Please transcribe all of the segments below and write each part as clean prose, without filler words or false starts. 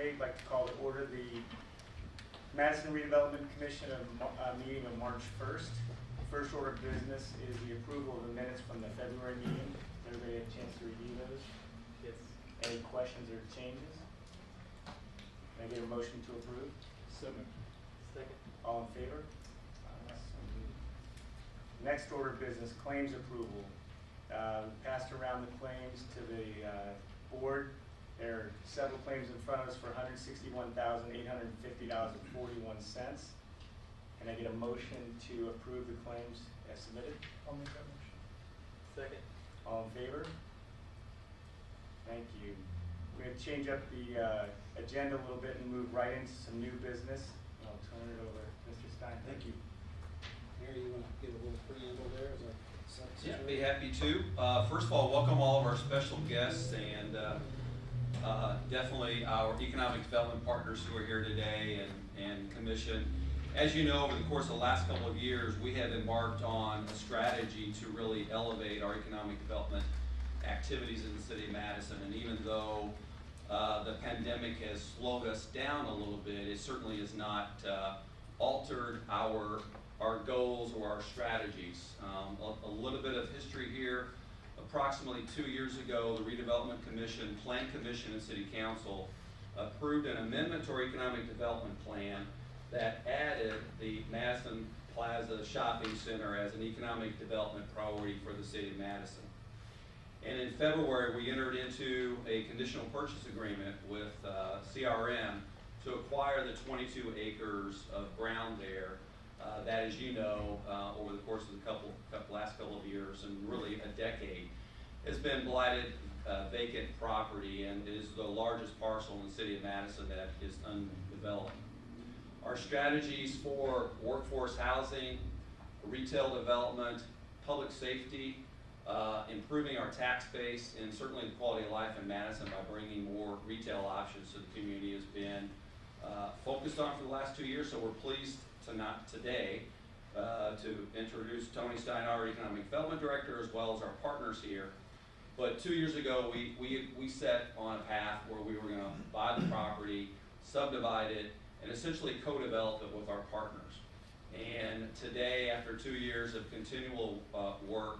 Okay, I'd like to call to order the Madison Redevelopment Commission meeting of March 1st. First order of business is the approval of the minutes from the February meeting. Does everybody have a chance to review those? Yes. Any questions or changes? Can I get a motion to approve? So moved. Second. All in favor? Next order of business, claims approval. We passed around the claims to the board. There are several claims in front of us for $161,850.41. Can I get a motion to approve the claims as submitted? I'll make that motion. Second. All in favor? Thank you. We're going to change up the agenda a little bit and move right into some new business. I'll turn it over to Mr. Stein. Thank you. Mary, you want to give a little preamble there? Yeah, be happy to. First of all, welcome all of our special guests and definitely our economic development partners who are here today and commission. As you know, over the course of the last couple of years, we have embarked on a strategy to really elevate our economic development activities in the city of Madison. And even though the pandemic has slowed us down a little bit, it certainly has not altered our goals or our strategies. A little bit of history here. Approximately 2 years ago, the Redevelopment Commission, Plan Commission, and City Council approved an amendment to our economic development plan that added the Madison Plaza Shopping Center as an economic development priority for the city of Madison. And in February, we entered into a conditional purchase agreement with CRM to acquire the 22 acres of ground there that, as you know, over the course of the last couple of years and really a decade, has been blighted vacant property and is the largest parcel in the city of Madison that is undeveloped. Our strategies for workforce housing, retail development, public safety, improving our tax base, and certainly the quality of life in Madison by bringing more retail options to the community has been focused on for the last 2 years. So we're pleased today to introduce Tony Stein, our Economic Development Director, as well as our partners here. But 2 years ago, we set on a path where we were going to buy the property, subdivide it, and essentially co-develop it with our partners. And today, after 2 years of continual work,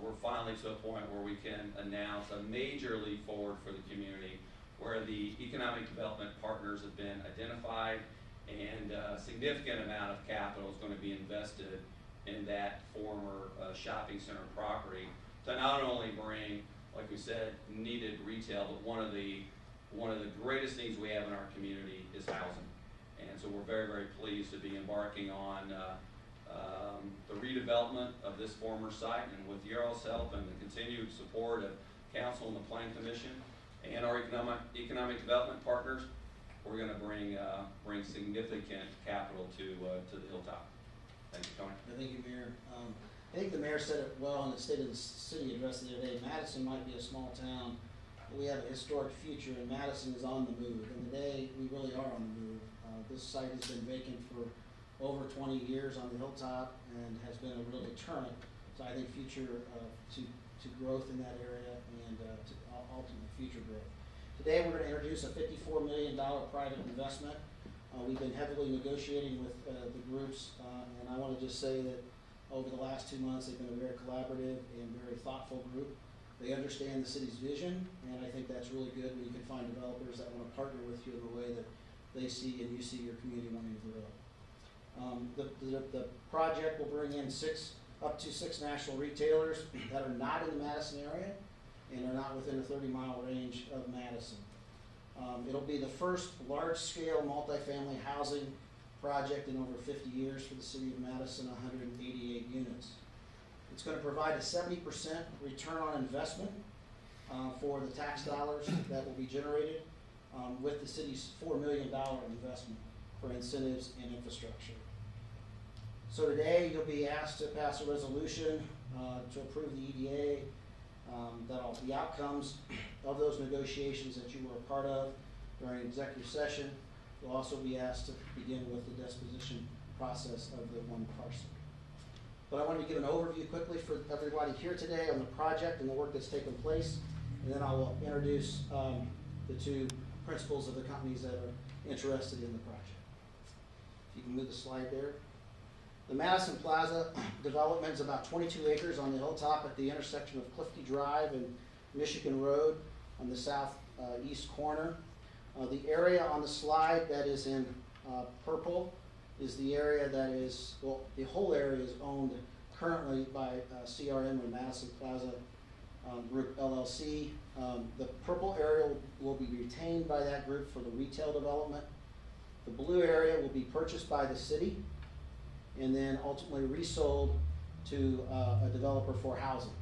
we're finally to a point where we can announce a major leap forward for the community, where the economic development partners have been identified and a significant amount of capital is going to be invested in that former shopping center property to not only bring, like we said, needed retail, but one of the greatest needs we have in our community is housing. And so we're very, very pleased to be embarking on the redevelopment of this former site, and with your all's help and the continued support of council and the Plan Commission and our economic development partners, we're going to bring significant capital to the hilltop. Thank you, Tony. Thank you, Mayor. I think the mayor said it well in the State of the City address the other day. Madison might be a small town, but we have a historic future, and Madison is on the move. And today, we really are on the move. This site has been vacant for over 20 years on the hilltop and has been a real deterrent. So I think future to growth in that area and to ultimate future growth. Today we're going to introduce a $54 million private investment. We've been heavily negotiating with the groups, and I want to just say that over the last 2 months they've been a very collaborative and very thoughtful group. They understand the city's vision, and I think that's really good when you can find developers that want to partner with you in the way that they see and you see your community wanting to develop. The project will bring in up to six national retailers that are not in the Madison area and are not within a 30-mile range of Madison. It'll be the first large-scale multifamily housing project in over 50 years for the city of Madison, 188 units. It's going to provide a 70% return on investment for the tax dollars that will be generated with the city's $4 million investment for incentives and infrastructure. So today you'll be asked to pass a resolution to approve the EDA, the outcomes of those negotiations that you were a part of during executive session. You'll also be asked to begin with the disposition process of the one parcel. But I wanted to give an overview quickly for everybody here today on the project and the work that's taken place, and then I will introduce the two principals of the companies that are interested in the project. If you can move the slide there. The Madison Plaza development is about 22 acres on the hilltop at the intersection of Clifty Drive and Michigan Road on the southeast corner. The area on the slide that is in purple is the area that is, well, the whole area is owned currently by CRM or Madison Plaza Group LLC. The purple area will be retained by that group for the retail development. The blue area will be purchased by the city and then ultimately resold to a developer for housing.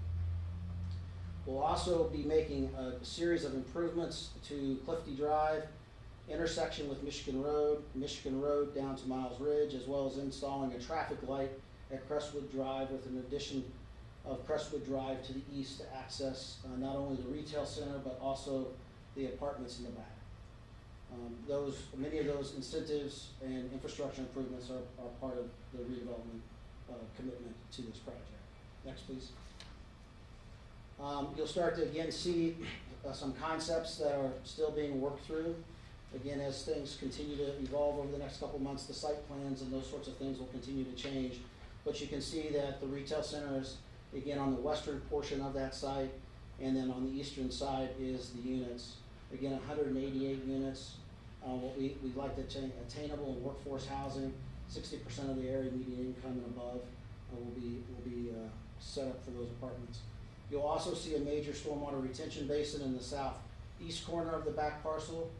We'll also be making a series of improvements to Clifty Drive, intersection with Michigan Road down to Miles Ridge, as well as installing a traffic light at Crestwood Drive with an addition of Crestwood Drive to the east to access not only the retail center but also the apartments in the back. Many of those incentives and infrastructure improvements are part of the redevelopment commitment to this project. Next, please. You'll start to again see some concepts that are still being worked through. Again, as things continue to evolve over the next couple months, the site plans and those sorts of things will continue to change. But you can see that the retail center is, again, on the western portion of that site, and then on the eastern side is the units. Again, 188 units. What we'd like to attain attainable and workforce housing. 60% of the area median income and above will be set up for those apartments. You'll also see a major stormwater retention basin in the southeast corner of the back parcel.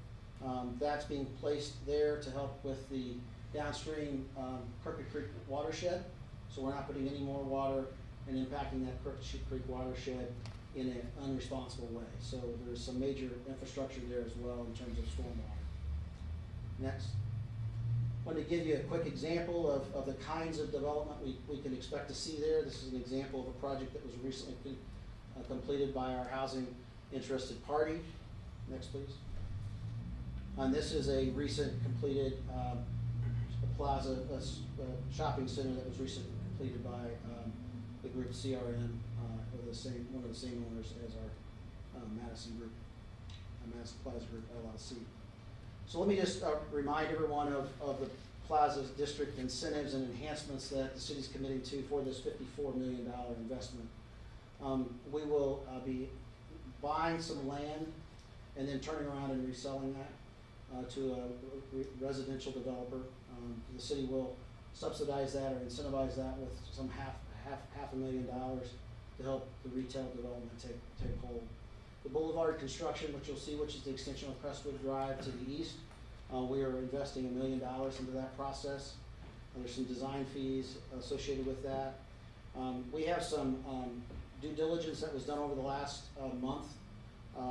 That's being placed there to help with the downstream Crooked Creek watershed. So we're not putting any more water and impacting that Crooked Creek watershed in an unresponsible way. So there's some major infrastructure there as well in terms of stormwater. Next. I want to give you a quick example of the kinds of development we can expect to see there. This is an example of a project that was recently completed by our housing interested party. Next, please. And this is a recent completed Plaza shopping center that was recently completed by the group CRM, one of the same owners as our Madison group, Madison Plaza Group LLC. So let me just remind everyone of the Plaza's district incentives and enhancements that the city's committing to for this $54 million investment. We will be buying some land and then turning around and reselling that to a residential developer. The city will subsidize that or incentivize that with some half $500,000 to help the retail development take hold. The boulevard construction, which you'll see, which is the extension of Crestwood Drive to the east, we are investing $1 million into that process. There's some design fees associated with that. We have some due diligence that was done over the last month.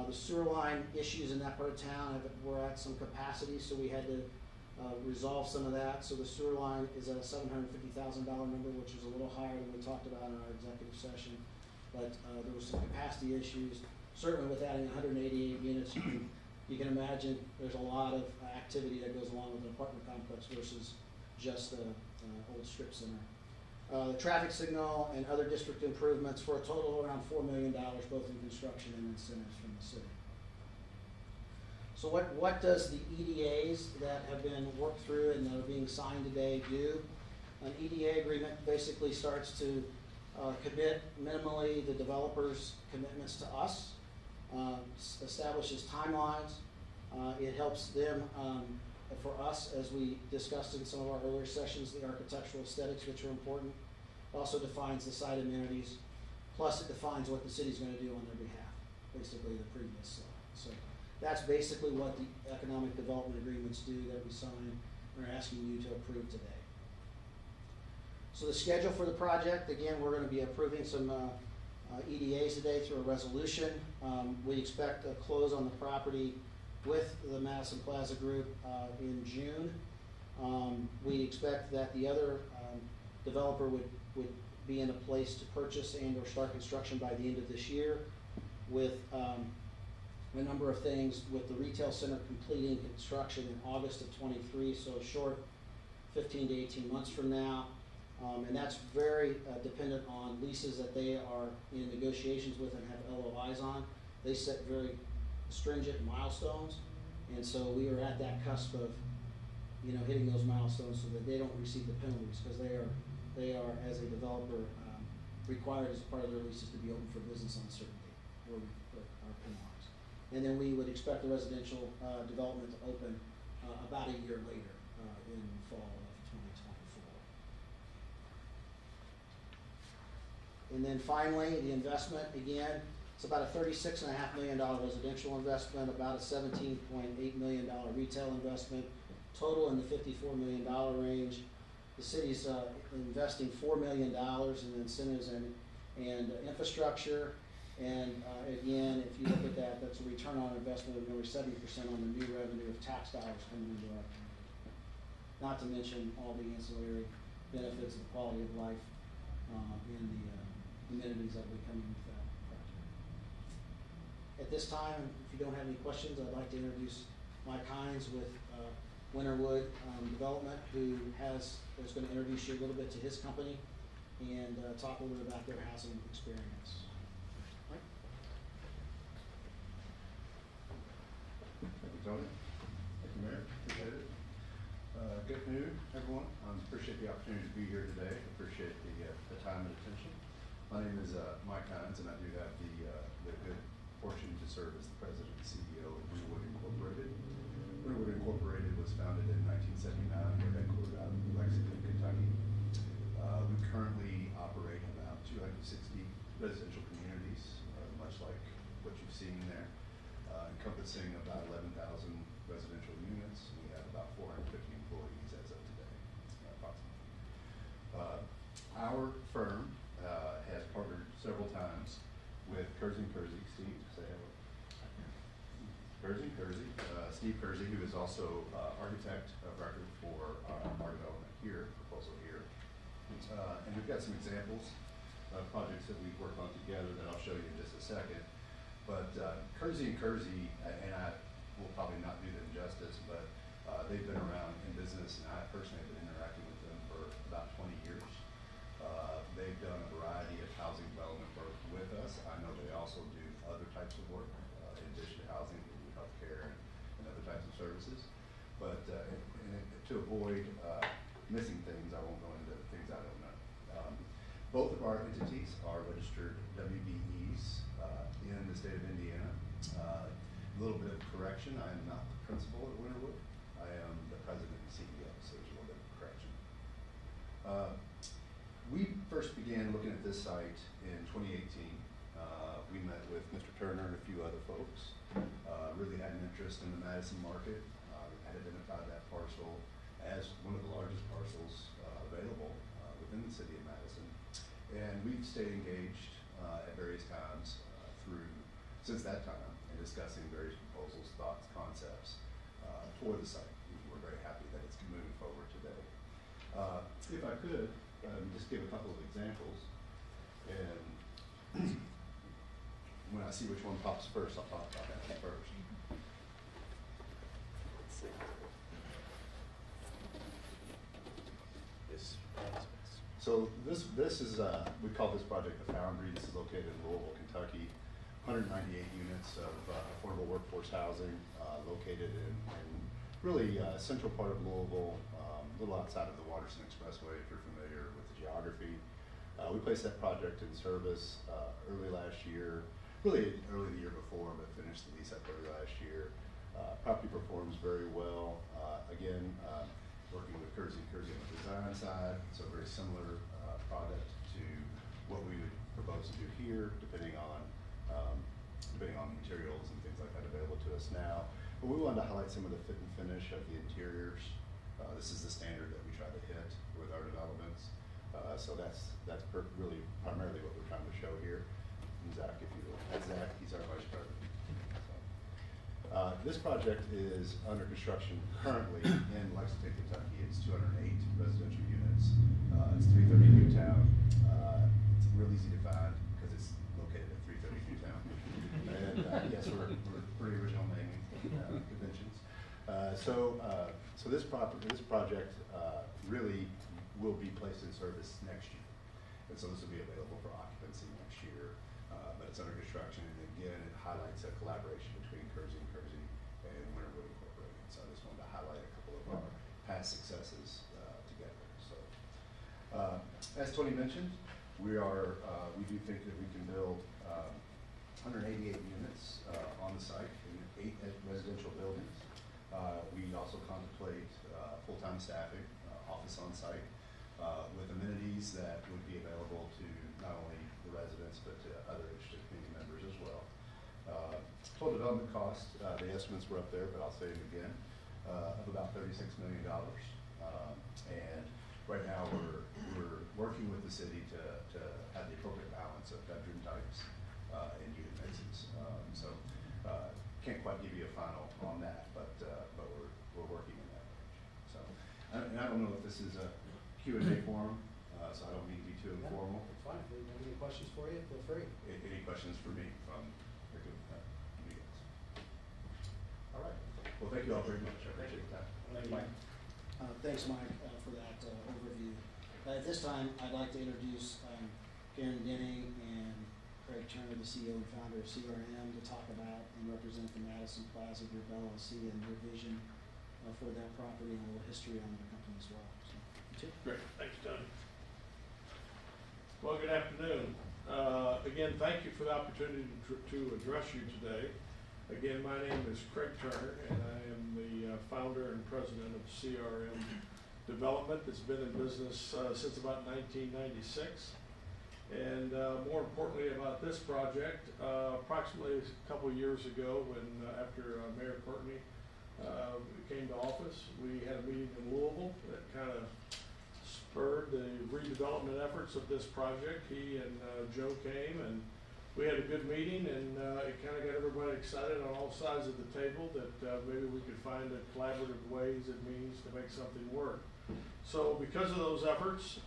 The sewer line issues in that part of town were at some capacity, so we had to resolve some of that. So the sewer line is at a $750,000 number, which is a little higher than we talked about in our executive session. But there was some capacity issues. Certainly with adding 188 units, you can imagine there's a lot of activity that goes along with an apartment complex versus just the old strip center. The traffic signal and other district improvements for a total of around $4 million, both in construction and incentives from the city. So what does the EDAs that have been worked through and that are being signed today do? An EDA agreement basically starts to commit minimally the developer's commitments to us, establishes timelines. It helps them, for us, as we discussed in some of our earlier sessions, the architectural aesthetics, which are important. It also defines the site amenities, plus it defines what the city's going to do on their behalf, basically the previous slide. So that's basically what the economic development agreements do that we sign and are asking you to approve today. So the schedule for the project, again, we're going to be approving some EDAs today through a resolution. We expect a close on the property with the Madison Plaza Group in June. We expect that the other developer would be in a place to purchase and or start construction by the end of this year, with a number of things, with the retail center completing construction in August of 23, so a short 15 to 18 months from now. And that's very dependent on leases that they are in negotiations with and have LOIs on. They set very stringent milestones, And so we are at that cusp of, you know, hitting those milestones so that they don't receive the penalties, because they are, as a developer, required as part of their leases to be open for business on a certain date, or we are penalized. And then we would expect the residential development to open about a year later, in fall of 2024. And then finally, the investment, again, it's about a $36.5 million residential investment, about a $17.8 million retail investment, total in the $54 million range. The city's investing $4 million in incentives and infrastructure. And again, if you look at that, that's a return on investment of nearly 70% on the new revenue of tax dollars coming into our community. Not to mention all the ancillary benefits of quality of life and the amenities that will be coming with that project. At this time, if you don't have any questions, I'd like to introduce Mike Hines with Winterwood Development, who is going to introduce you a little bit to his company and talk a little bit about their housing experience. Mike? Thank you, Tony. Thank you, Mayor. Appreciate it. Good afternoon, everyone. Appreciate the opportunity to be here today. Appreciate the time and attention. My name is Mike Hines, and I do have the good fortune to serve as the president and CEO of Winterwood Incorporated. Winterwood Incorporated was founded in 1979. We're headquartered out of Lexington, Kentucky. We currently operate about 260 residential communities, much like what you've seen there, encompassing about 11,000 residential units. We have about 450 employees as of today, approximately. Our firm has partnered several times with Kersey & Kersey. Steve, say hello. Steve Kersey, who is also architect of record for our development here, proposal here. And we've got some examples of projects that we've worked on together that I'll show you in just a second. But Kersey & Kersey, and I will probably not do them justice, but they've been around in business, and I personally have been interacting with them for about 20 years. They've done a variety of housing development work with us. I know they also do other types of work in addition to housing. Healthcare and other types of services, but to avoid missing things, I won't go into things I don't know. Both of our entities are registered WBEs in the state of Indiana. A little bit of correction: I am not the principal at Winterwood. I am the president and CEO, so there's a little bit of correction. We first began looking at this site in 2018. We met with Mr. Turner and a few other folks. Really had an interest in the Madison market. Had identified that parcel as one of the largest parcels available within the city of Madison. And we've stayed engaged at various times since that time in discussing various proposals, thoughts, concepts for the site. We're very happy that it's moving forward today. If I could, just give a couple of examples. And when I see which one pops first, I'll talk about that one first. So this is, we call this project the Foundry. This is located in Louisville, Kentucky. 198 units of affordable workforce housing located in really central part of Louisville, a little outside of the Waterson Expressway, if you're familiar with the geography. We placed that project in service early last year, really early the year before, but finished the lease up early last year. Property performs very well. Again, working with Kersey & Kersey on the design side, so a very similar product to what we would propose to do here, depending on materials and things like that available to us now. But we wanted to highlight some of the fit and finish of the interiors. This is the standard that we try to hit with our developments. So that's really primarily what we're trying to show here. And Zach, if you will. That's Zach, he's our vice president. This project is under construction currently in Lexington, Kentucky. It's 208 residential units. It's 330 Newtown. It's real easy to find because it's located at 330 Newtown. And yes, we're pretty original naming conventions. So this project really will be placed in service next year. And so this will be available for occupancy next year. But it's under construction, and again, it highlights a collaboration between Kersey & Kersey and Winterwood Incorporated. past successes together. So, as Tony mentioned, we do think that we can build 188 units on the site in 8 residential buildings. We also contemplate full-time staffing, office on site, with amenities that would be available to not only the residents but to other interested community members as well. Total development cost, the estimates were up there, but I'll say it again, of about $36 million. And right now we're working with the city to have the appropriate balance of bedroom types and unit mixes. Can't quite give you a final on that, but we're working in that range. So, and I don't know if this is a Q&A forum, so I don't mean to be too informal. It's fine. If there's any questions for you, feel free. Any questions for me from the meetings? All right. Well, thank you all very much. I appreciate your time. Thank you, Mike. Thanks, Mike, for that overview. At this time, I'd like to introduce Karen Denning and Craig Turner, the CEO and founder of CRM, to talk about and represent the Madison Plaza Group LLC and their vision for that property and a little history on their company as well. So, you too. Great, thanks, Tony. Well, good afternoon. Again, thank you for the opportunity to address you today. Again, my name is Craig Turner, and I am the founder and president of CRM Development that's been in business since about 1996. And more importantly about this project, approximately a couple of years ago when after Mayor Courtney came to office, we had a meeting in Louisville that kind of spurred the redevelopment efforts of this project. He and Joe came and we had a good meeting, and it kind of got everybody excited on all sides of the table that maybe we could find a collaborative ways and means to make something work. So because of those efforts,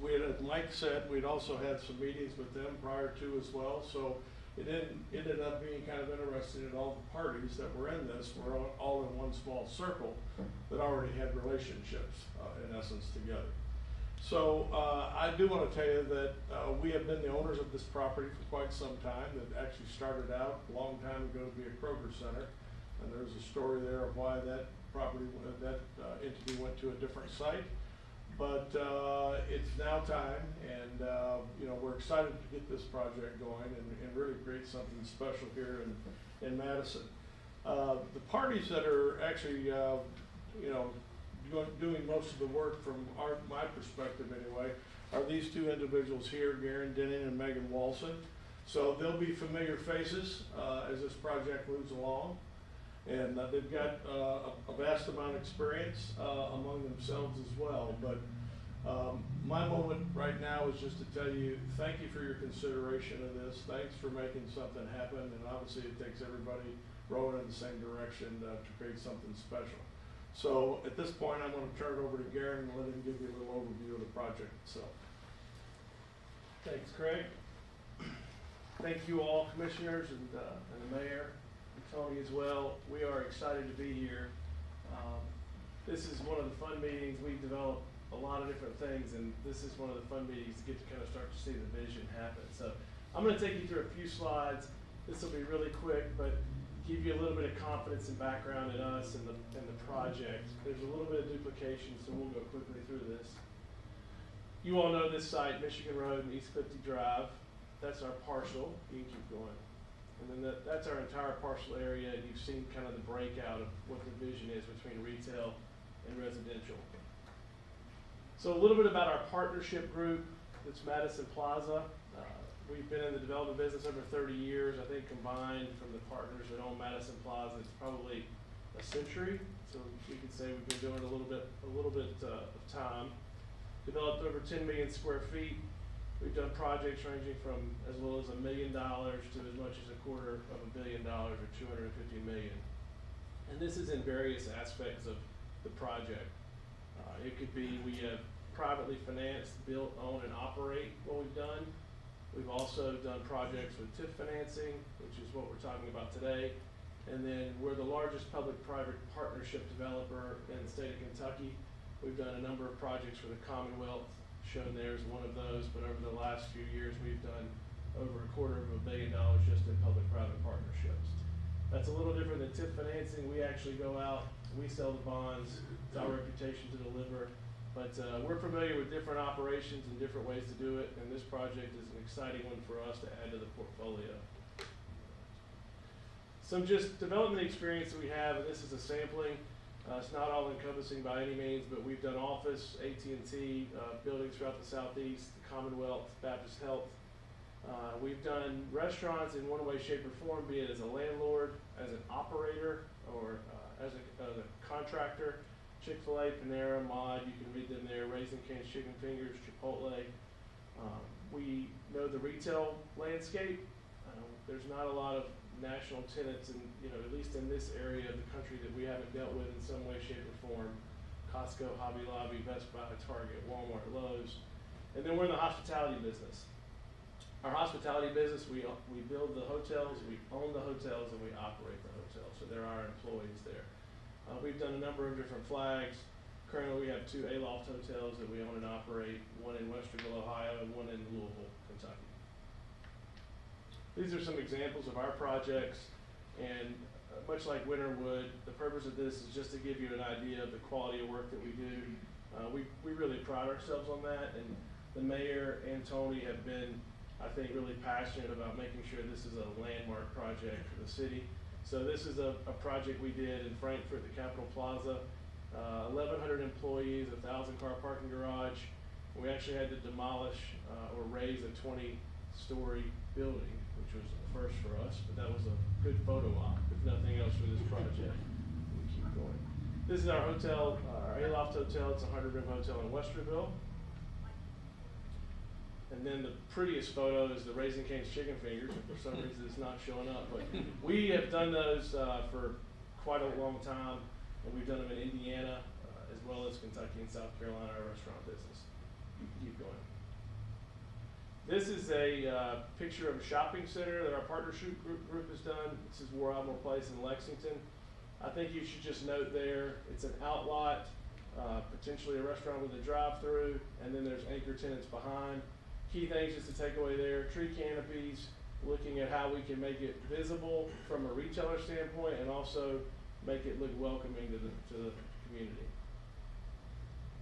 we had, as Mike said, we'd also had some meetings with them prior to as well. So it ended up being kind of interesting that all the parties that were in this were all in one small circle that already had relationships, in essence, together. So I do want to tell you that we have been the owners of this property for quite some time. It actually started out a long time ago to be a Kroger Center, and there's a story there of why that property, that entity went to a different site. But it's now time, and you know, we're excited to get this project going and really create something special here in Madison. The parties that are actually, you know, doing most of the work from my perspective anyway, are these two individuals here, Garen Denning and Megan Walson. So they'll be familiar faces as this project moves along. And they've got a vast amount of experience among themselves as well. But my moment right now is just to tell you, thank you for your consideration of this. Thanks for making something happen. And obviously it takes everybody rowing in the same direction to create something special. So at this point, I'm going to turn it over to Garen and let him give you a little overview of the project itself. Thanks, Craig. Thank you all, commissioners and the mayor. Tony as well. We are excited to be here. This is one of the fun meetings. We've developed a lot of different things, and this is one of the fun meetings to get to kind of start to see the vision happen. So I'm going to take you through a few slides. This will be really quick, but give you a little bit of confidence and background in us and the project. There's a little bit of duplication, so we'll go quickly through this. You all know this site, Michigan Road and East 50 Drive. That's our parcel. You can keep going. And then that's our entire parcel area, and you've seen kind of the breakout of what the vision is between retail and residential. So a little bit about our partnership group. It's Madison Plaza. We've been in the development business over 30 years. I think combined from the partners that own Madison Plaza, it's probably a century. So we could say we've been doing it a little bit of time. Developed over 10 million square feet. We've done projects ranging from as little as $1 million to as much as $250 million or $250 million. And this is in various aspects of the project. It could be we have privately financed, built, own, and operate what we've done. We've also done projects with TIF financing, which is what we're talking about today. And then we're the largest public-private partnership developer in the state of Kentucky. We've done a number of projects for the Commonwealth, shown there as one of those, but over the last few years we've done over $250 million just in public-private partnerships. That's a little different than TIF financing. We actually go out, we sell the bonds, it's our reputation to deliver. But we're familiar with different operations and different ways to do it, and this project is an exciting one for us to add to the portfolio. Some just development experience that we have, and this is a sampling. It's not all encompassing by any means, but we've done office, AT&T, buildings throughout the Southeast, the Commonwealth, Baptist Health. We've done restaurants in one way, shape, or form, be it as a landlord, as an operator, or as a contractor. Chick-fil-A, Panera, Mod, you can read them there, Raising Cane's Chicken Fingers, Chipotle. We know the retail landscape. There's not a lot of national tenants, in, at least in this area of the country, that we haven't dealt with in some way, shape, or form. Costco, Hobby Lobby, Best Buy, Target, Walmart, Lowe's. And then we're in the hospitality business. Our hospitality business, we build the hotels, we own the hotels, and we operate the hotels. So there are employees there. We've done a number of different flags. Currently, we have 2 Aloft Hotels that we own and operate, one in Westerville, Ohio, and one in Louisville, Kentucky. These are some examples of our projects, and much like Winterwood, the purpose of this is just to give you an idea of the quality of work that we do. We really pride ourselves on that, and the mayor and Tony have been, I think, really passionate about making sure this is a landmark project for the city. So this is a project we did in Frankfurt, the Capitol Plaza, 1,100 employees, 1,000-car parking garage. We actually had to demolish or raise a 20-story building, which was a first for us, but that was a good photo op, if nothing else, for this project. We keep going. This is our hotel, our Aloft Hotel. It's a 100-room hotel in Westerville. And then the prettiest photo is the Raising Cane's Chicken Fingers. For some reason, it's not showing up. But we have done those for quite a long time, and we've done them in Indiana, as well as Kentucky and South Carolina, our restaurant business. Keep going. This is a picture of a shopping center that our partnership group has done. This is War Alamo Place in Lexington. I think you should just note there, it's an outlot, potentially a restaurant with a drive-through, and then there's anchor tenants behind. Key things just to take away there: tree canopies, looking at how we can make it visible from a retailer standpoint, and also make it look welcoming to the community.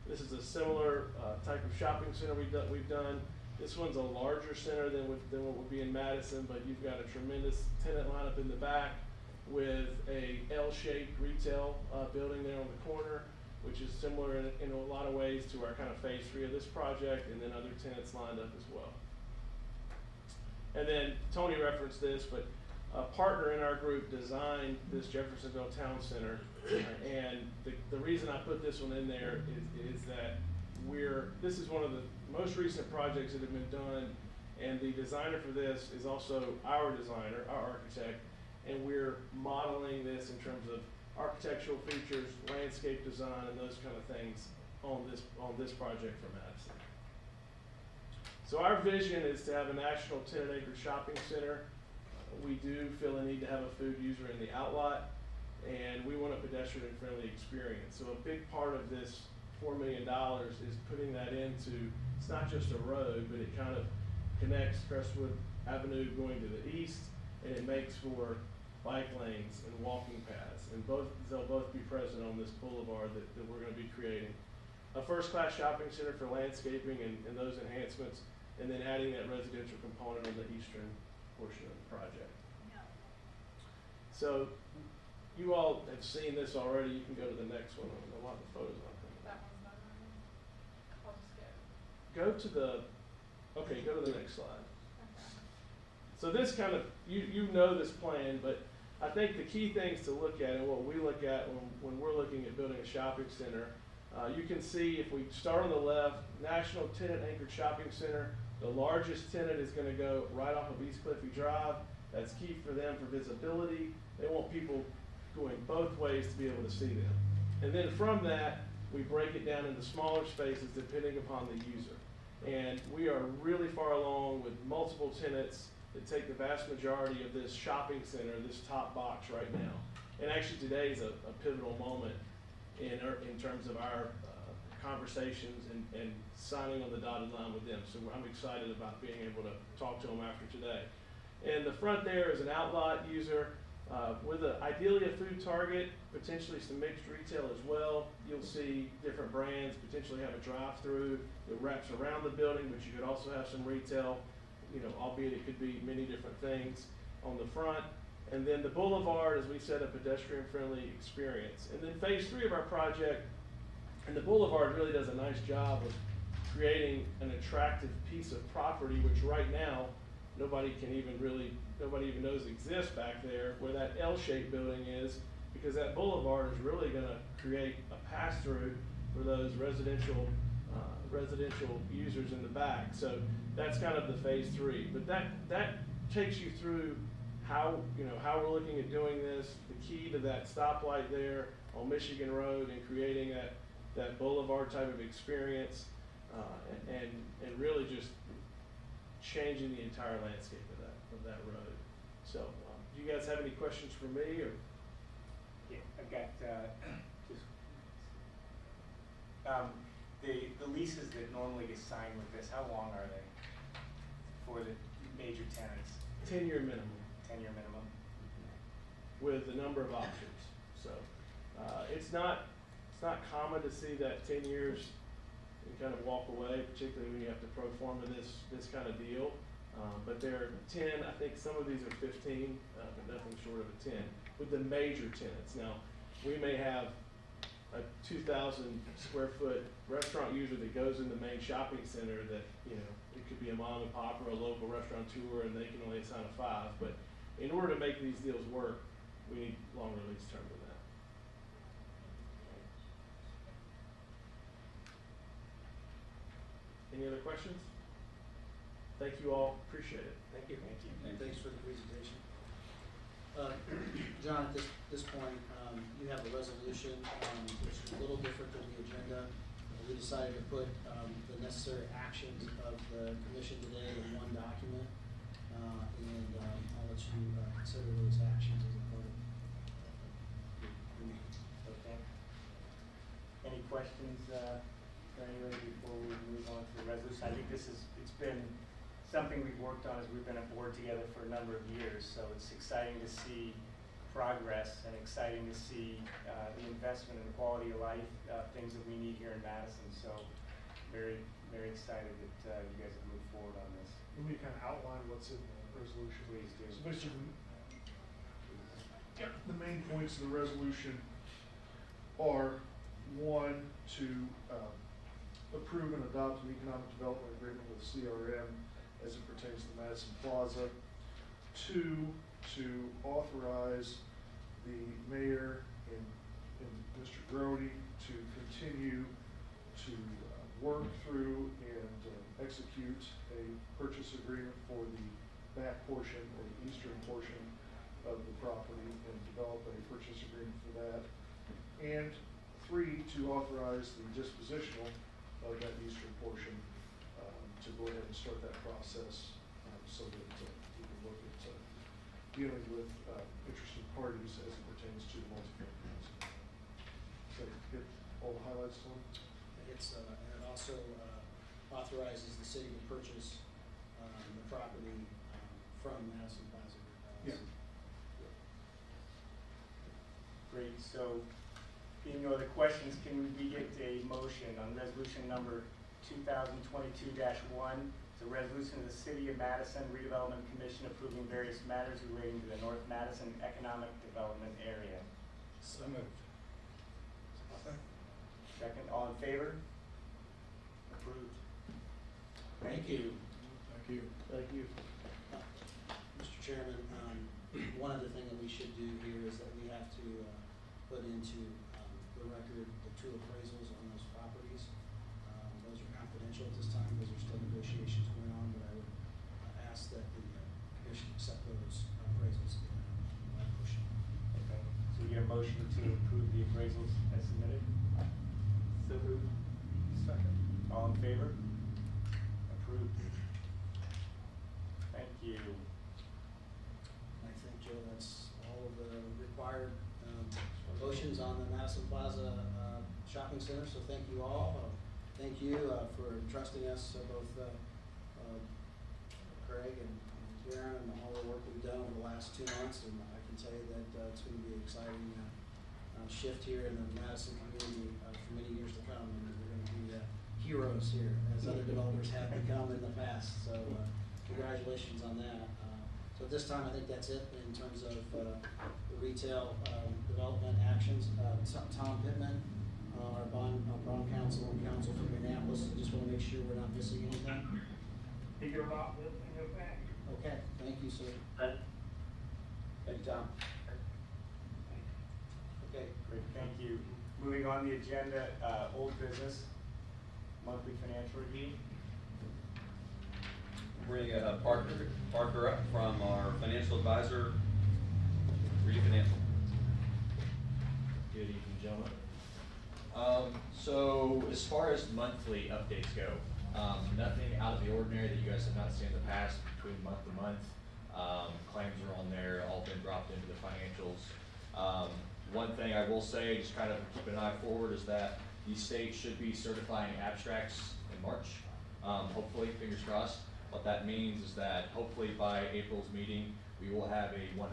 This is a similar type of shopping center we've done. This one's a larger center than what would be in Madison, but you've got a tremendous tenant lineup in the back with a L-shaped retail building there on the corner, which is similar in a lot of ways to our kind of phase 3 of this project, and then other tenants lined up as well. And then Tony referenced this, but a partner in our group designed this Jeffersonville Town Center, and the reason I put this one in there is that this is one of the most recent projects that have been done, and the designer for this is also our designer, our architect, and we're modeling this in terms of architectural features, landscape design, and those kind of things on this project for Madison. So our vision is to have a national 10-acre shopping center. We do feel the need to have a food user in the outlot, and we want a pedestrian-friendly experience. So a big part of this $4 million is putting that into, it's not just a road, but it kind of connects Crestwood Avenue going to the east, and it makes for bike lanes and walking paths, and they'll both be present on this boulevard that we're going to be creating. A first-class shopping center for landscaping and those enhancements, and then adding that residential component on the eastern portion of the project. So you all have seen this already. You can go to the next one. I don't know why the photos aren't coming. That one's not running. I'll just Go to the next slide. Okay. So this kind of, you know this plan, but I think the key things to look at, and what we look at when we're looking at building a shopping center, you can see if we start on the left, national tenant anchored shopping center, the largest tenant is going to go right off of East Cliffy Drive. That's key for them for visibility. They want people going both ways to be able to see them. And then from that, we break it down into smaller spaces depending upon the user. And we are really far along with multiple tenants that take the vast majority of this shopping center, this top box right now. And actually today is a pivotal moment in terms of our conversations and signing on the dotted line with them. So I'm excited about being able to talk to them after today. And the front there is an outlot user. With ideally a food target, potentially some mixed retail as well. You'll see different brands potentially have a drive-through that wraps around the building, but you could also have some retail, albeit it could be many different things on the front. And then the boulevard, as we said, a pedestrian-friendly experience. And then phase 3 of our project, and the boulevard really does a nice job of creating an attractive piece of property, which right now, nobody even knows exists back there, where that L-shaped building is, because that boulevard is really gonna create a pass-through for those residential users in the back. So that's kind of the phase 3. But that takes you through how we're looking at doing this, the key to that stoplight there on Michigan Road and creating that boulevard type of experience, and really just changing the entire landscape of that road. So, do you guys have any questions for me, or? Yeah, I've got, the leases that normally get signed with this, how long are they for the major tenants? 10-year minimum. 10-year minimum? With a number of options. So, it's not common to see that 10 years and kind of walk away, particularly when you have to pro forma this kind of deal. But they're 10, I think some of these are 15, but nothing short of a 10, with the major tenants. Now, we may have a 2,000 square foot restaurant user that goes in the main shopping center that, it could be a mom and pop or a local restaurateur, and they can only assign a 5. But in order to make these deals work, we need longer lease term than that. Any other questions? Thank you all, appreciate it. Thank you. Thank you. Thanks for the presentation. John, at this point, you have a resolution, which is a little different than the agenda. We decided to put the necessary actions of the commission today in one document, and I'll let you consider those actions as a part of the meeting. Okay. Any questions for anybody before we move on to the resolution? I think it's been something we've worked on as we've been at board together for a number of years, so it's exciting to see progress and exciting to see the investment in the quality of life, things that we need here in Madison. So very, very excited that you guys have moved forward on this. Let me kind of outline what's in the resolution. Please do. So basically, the main points of the resolution are, 1, to approve and adopt an economic development agreement with CRM as it pertains to Madison Plaza. 2, to authorize the mayor and Mr. Grody to continue to work through and execute a purchase agreement for the back portion or the eastern portion of the property and develop a purchase agreement for that. And 3, to authorize the dispositional of that eastern portion to go ahead and start that process so that we can look at dealing with interested parties as it pertains to the multifamily housing. So get all the highlights to them? And it also authorizes the city to purchase the property from Madison Plaza. Yeah. Great. So, being no other questions, can we get a motion on resolution number 2022-1? It's a resolution of the City of Madison Redevelopment Commission approving various matters relating to the North Madison Economic Development Area. So moved. Second, all in favor? Approved. Thank you. Thank you. Thank you. Mr. Chairman, one other thing that we should do here is that we have to put into the record the 2 appraisals on those properties. Those are confidential at this time. Those are still negotiations going on, but I would ask that the commission accept those appraisals by motion. Okay, so we get a motion to approve the appraisals as submitted? So moved. Second. All in favor? Approved. Thank you. I think, Joe, that's all of the required motions on the Madison Plaza Shopping Center, so thank you all. Thank you for trusting us, both Craig and Karen, and all the work we've done over the last 2 months, and I can tell you that it's going to be an exciting shift here in the Madison community for many years to come, and we're going to be heroes here, as other developers have become in the past. So congratulations on that. So at this time, I think that's it in terms of the retail development actions. Tom Pittman, our bond counsel and counsel from Minneapolis, I just want to make sure we're not missing anything. You're not missing a thing. Okay, thank you, sir. Thank you, Tom. Okay. Great, thank you. Moving on the agenda, old business, monthly financial review. Bring Parker up from our financial advisor, Reedy Financial. Good evening, gentlemen. So as far as monthly updates go, nothing out of the ordinary that you guys have not seen in the past between month to month. Claims are on there, all been dropped into the financials. One thing I will say, just kind of keep an eye forward, is that the state should be certifying abstracts in March. Hopefully, fingers crossed. What that means is that hopefully by April's meeting, we will have a 100%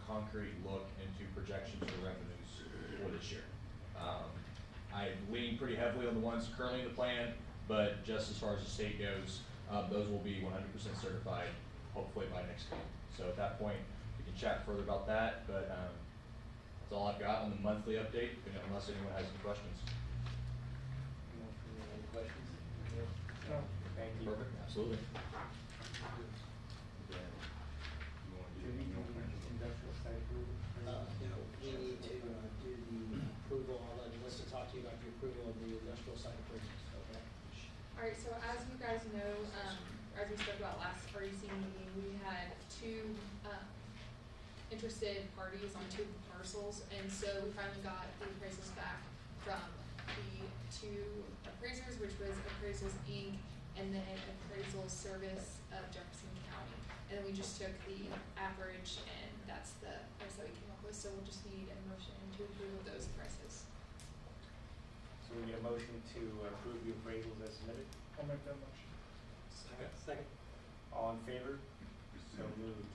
concrete look into projections for revenues for this year. I lean pretty heavily on the ones currently in the plan, but just as far as the state goes, those will be 100% certified hopefully by next week. So at that point, we can chat further about that, but that's all I've got on the monthly update, unless anyone has any questions. Any questions? No. Thank you. Perfect, absolutely. Do we need industrial site approval? We need to do the approval. I'll let Melissa talk to you about the approval of the industrial site approvals, okay? Alright, so as you guys know, as we spoke about last RDC meeting, we had two interested parties on two parcels, and so we finally got the appraisals back from the two appraisers, which was Appraisals Inc. and then Appraisal Service of Jefferson County. And then we just took the average, and that's the price that we came up with, so we'll just need a motion to approve of those prices. So we get a motion to approve the appraisals as submitted. I'll make that motion. Second. All in favor? So moved.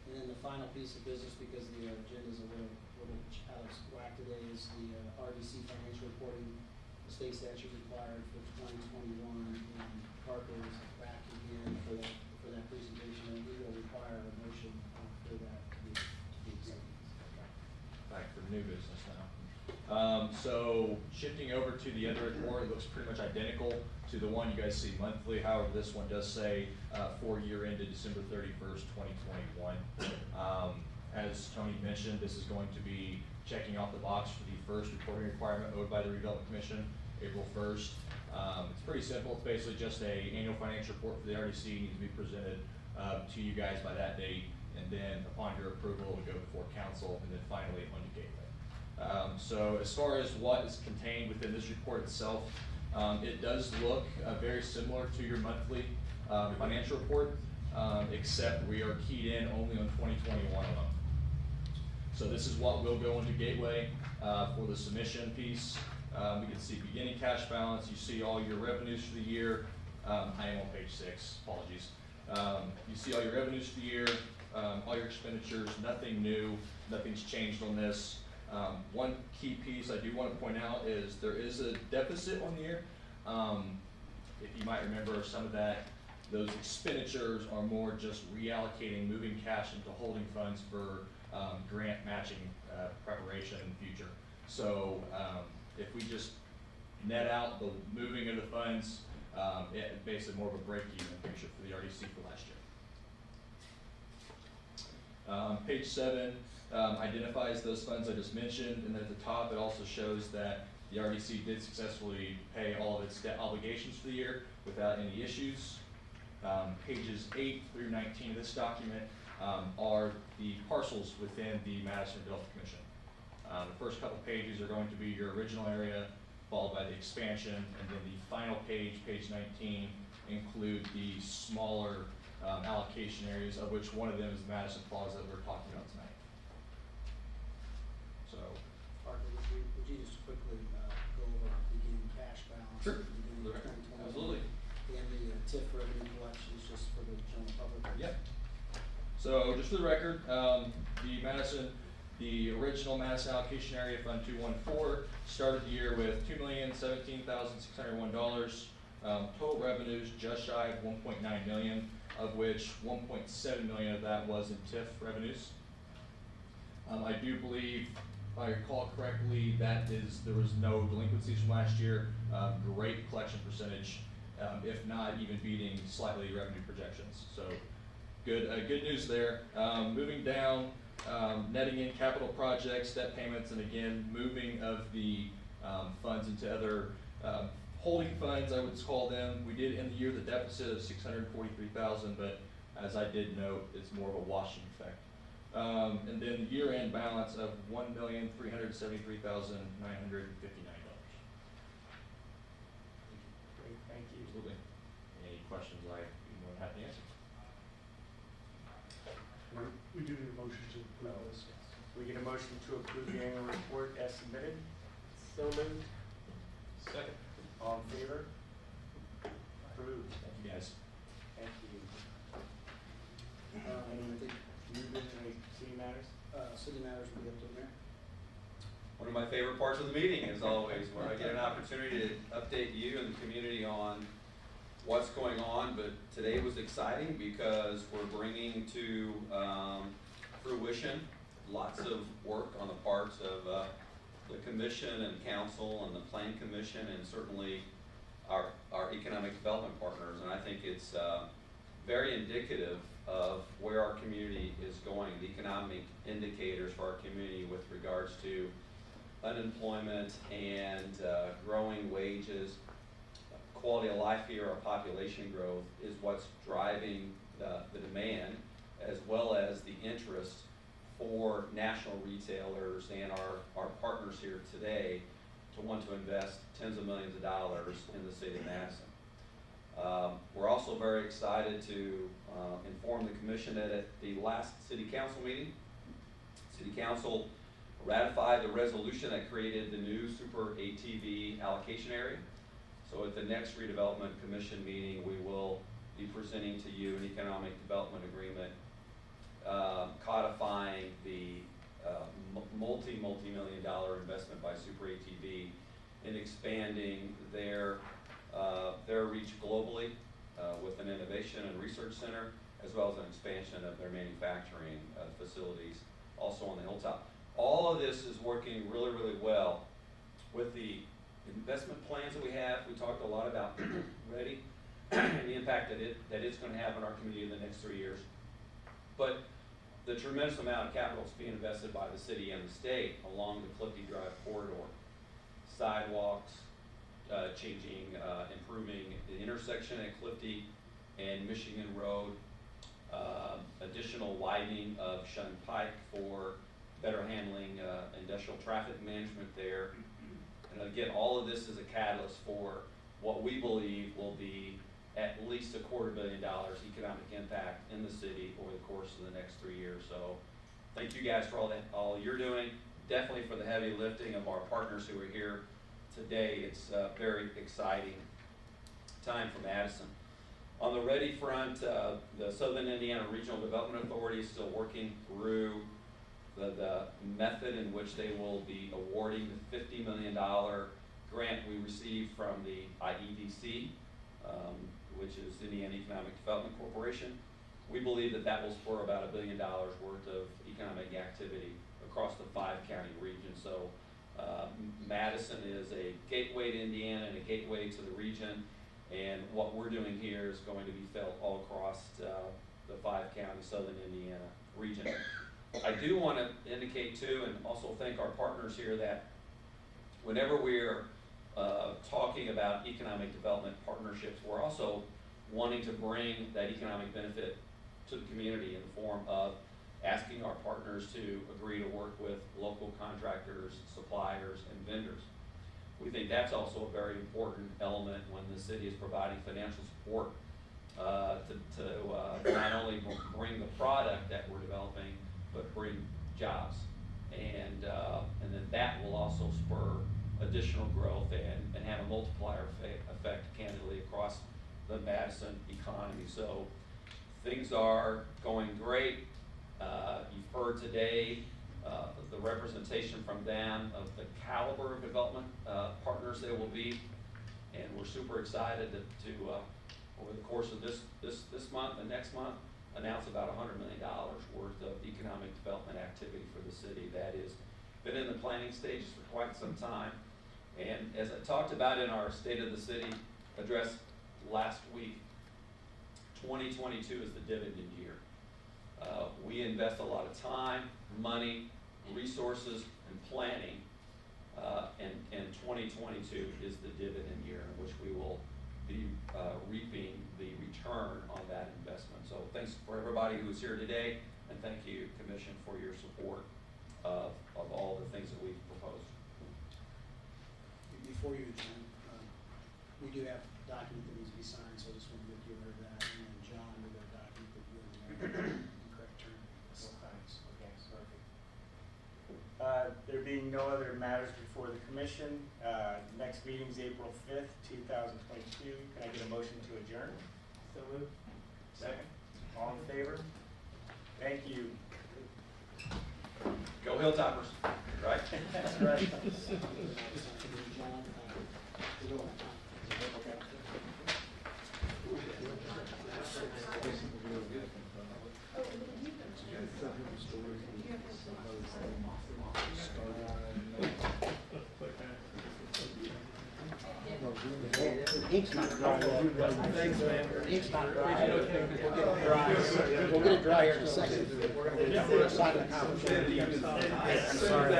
And then the final piece of business, because the agenda's a little out of whack today, is the RDC financial reporting. The state statute required for 2021, and Parker is back again for that presentation, and we will require a motion for that to be accepted. Back for new business now. So shifting over to the other report, it looks pretty much identical to the one you guys see monthly. However, this one does say for year ended December 31st, 2021. As Tony mentioned, this is going to be checking off the box for the first reporting requirement owed by the Redevelopment Commission, April 1st. It's pretty simple. It's basically just an annual financial report for the RDC, needs to be presented to you guys by that date, and then upon your approval, it would go before council, and then finally on your gateway. So as far as what is contained within this report itself, it does look very similar to your monthly financial report, except we are keyed in only on 2021 alone. So this is what will go into gateway for the submission piece. We can see beginning cash balance. You see all your revenues for the year. I am on page 6, apologies. You see all your revenues for the year, all your expenditures, nothing new, nothing's changed on this. One key piece I do want to point out is there is a deficit on the year. If you might remember, some of those expenditures are more just reallocating, moving cash into holding funds for grant matching preparation in the future. So if we just net out the moving of the funds, it basically more of a break-even picture for the RDC for last year. Page 7 identifies those funds I just mentioned, and then at the top it also shows that the RDC did successfully pay all of its debt obligations for the year without any issues. Pages 8 through 19 of this document are the parcels within the Madison Redevelopment Commission. The first couple pages are going to be your original area, followed by the expansion, and then the final page, page 19, include the smaller allocation areas, of which one of them is the Madison Plaza that we're talking about tonight. So, Parker, would you just quickly go over the beginning cash balance? Sure. at the beginning of 2021, Absolutely. And the TIF revenue collections, just for the general public? Yep. So just for the record, the original Madison allocation area, Fund 214, started the year with $2,017,601. Total revenues just shy of 1.9 million, of which 1.7 million of that was in TIF revenues. I do believe, if I recall correctly, there was no delinquencies from last year. Great collection percentage, if not even beating slightly revenue projections. So good news there. Moving down, netting in capital projects, debt payments, and again, moving of the funds into other holding funds, I would call them. We did end the year with a deficit of 643,000, but as I did note, it's more of a washing effect. And then the year-end balance of $1,373,959. Great, thank you. Absolutely. Any questions I'd be more than happy to answer. We do need a motion to approve this. We get a motion to approve the annual report as submitted. So moved. Second. All in favor? Approved. Thank you guys. Thank you. I think, New business, any city matters? city matters will be up to the mayor. One of my favorite parts of the meeting, as always, where I get an opportunity to update you and the community on what's going on. But today was exciting because we're bringing to fruition lots of work on the parts of the commission and council and the plan commission, and certainly our economic development partners. And I think it's very indicative of where our community is going, the economic indicators for our community with regards to unemployment and growing wages, quality of life here, our population growth is what's driving the demand, as well as the interest for national retailers and our partners here today to want to invest tens of millions of dollars in the city of Madison. We're also very excited to inform the commission that at the last city council meeting, city council ratified the resolution that created the new super ATV allocation area. So at the next redevelopment commission meeting, we will be presenting to you an economic development agreement codifying the multi-million dollar investment by super ATV in expanding their reach globally with an innovation and research center, as well as an expansion of their manufacturing facilities also on the hilltop. All of this is working really, really well with the investment plans that we have. We talked a lot about Reedy and the impact that it's going to have on our community in the next 3 years. But the tremendous amount of capital is being invested by the city and the state along the Clifty Drive corridor. Sidewalks, improving the intersection at Clifty and Michigan Road, additional widening of Shun Pike for better handling industrial traffic management there. And again, all of this is a catalyst for what we believe will be at least $250 million economic impact in the city over the course of the next 3 years. So thank you guys for all you're doing. Definitely for the heavy lifting of our partners who are here today. It's a very exciting time for Madison. On the Reedy front, the Southern Indiana Regional Development Authority is still working through the method in which they will be awarding the $50 million grant we received from the IEDC, which is Indiana Economic Development Corporation. We believe that will spur about $1 billion worth of economic activity across the 5-county region. So Madison is a gateway to Indiana and a gateway to the region, and what we're doing here is going to be felt all across the 5-county Southern Indiana region. I do want to indicate too, and also thank our partners here, that whenever we're talking about economic development partnerships, we're also wanting to bring that economic benefit to the community in the form of asking our partners to agree to work with local contractors, suppliers, and vendors. We think that's also a very important element when the city is providing financial support to not only bring the product that we're developing, but bring jobs. And then that will also spur additional growth and have a multiplier effect candidly across the Madison economy. So things are going great. You've heard today the representation from them of the caliber of development partners they will be, and we're super excited to over the course of this month and next month, announce about $100 million worth of economic development activity for the city that has been in the planning stages for quite some time. And as I talked about in our State of the City address last week, 2022 is the dividend year. We invest a lot of time, money, resources, and planning, and 2022 is the dividend year in which we will be reaping the return on that investment. So thanks for everybody who is here today, and thank you, Commission, for your support of all the things that we've proposed. Before you adjourn, we do have a document that needs to be signed, so I just wanted to make you aware of that. And then John, we got a document that you and the mayor correct term. Okay, perfect. There being no other matters before the commission, next meeting is April 5th, 2022. Can I get a motion to adjourn? So moved. Second. All in favor? Thank you. Go Hilltoppers, right? That's right. John, we go on. Ink's not dry yet. Ink's not dry. We'll get it dry. We'll get it dry here in a second. We're gonna sign the conference. I'm sorry.